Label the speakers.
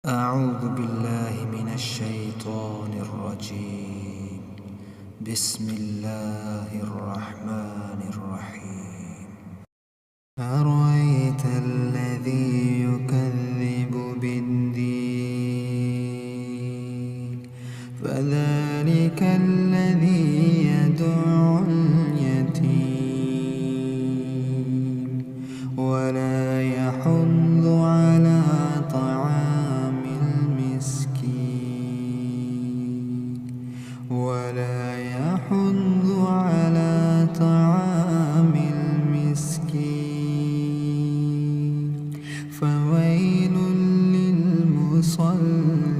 Speaker 1: أعوذ بالله من الشيطان الرجيم. بسم الله الرحمن الرحيم. أرأيت الذي يكذب بالدين فذلك الذي يدعو اليتيم ولا يحض على طعام المسكين فويل للمصلين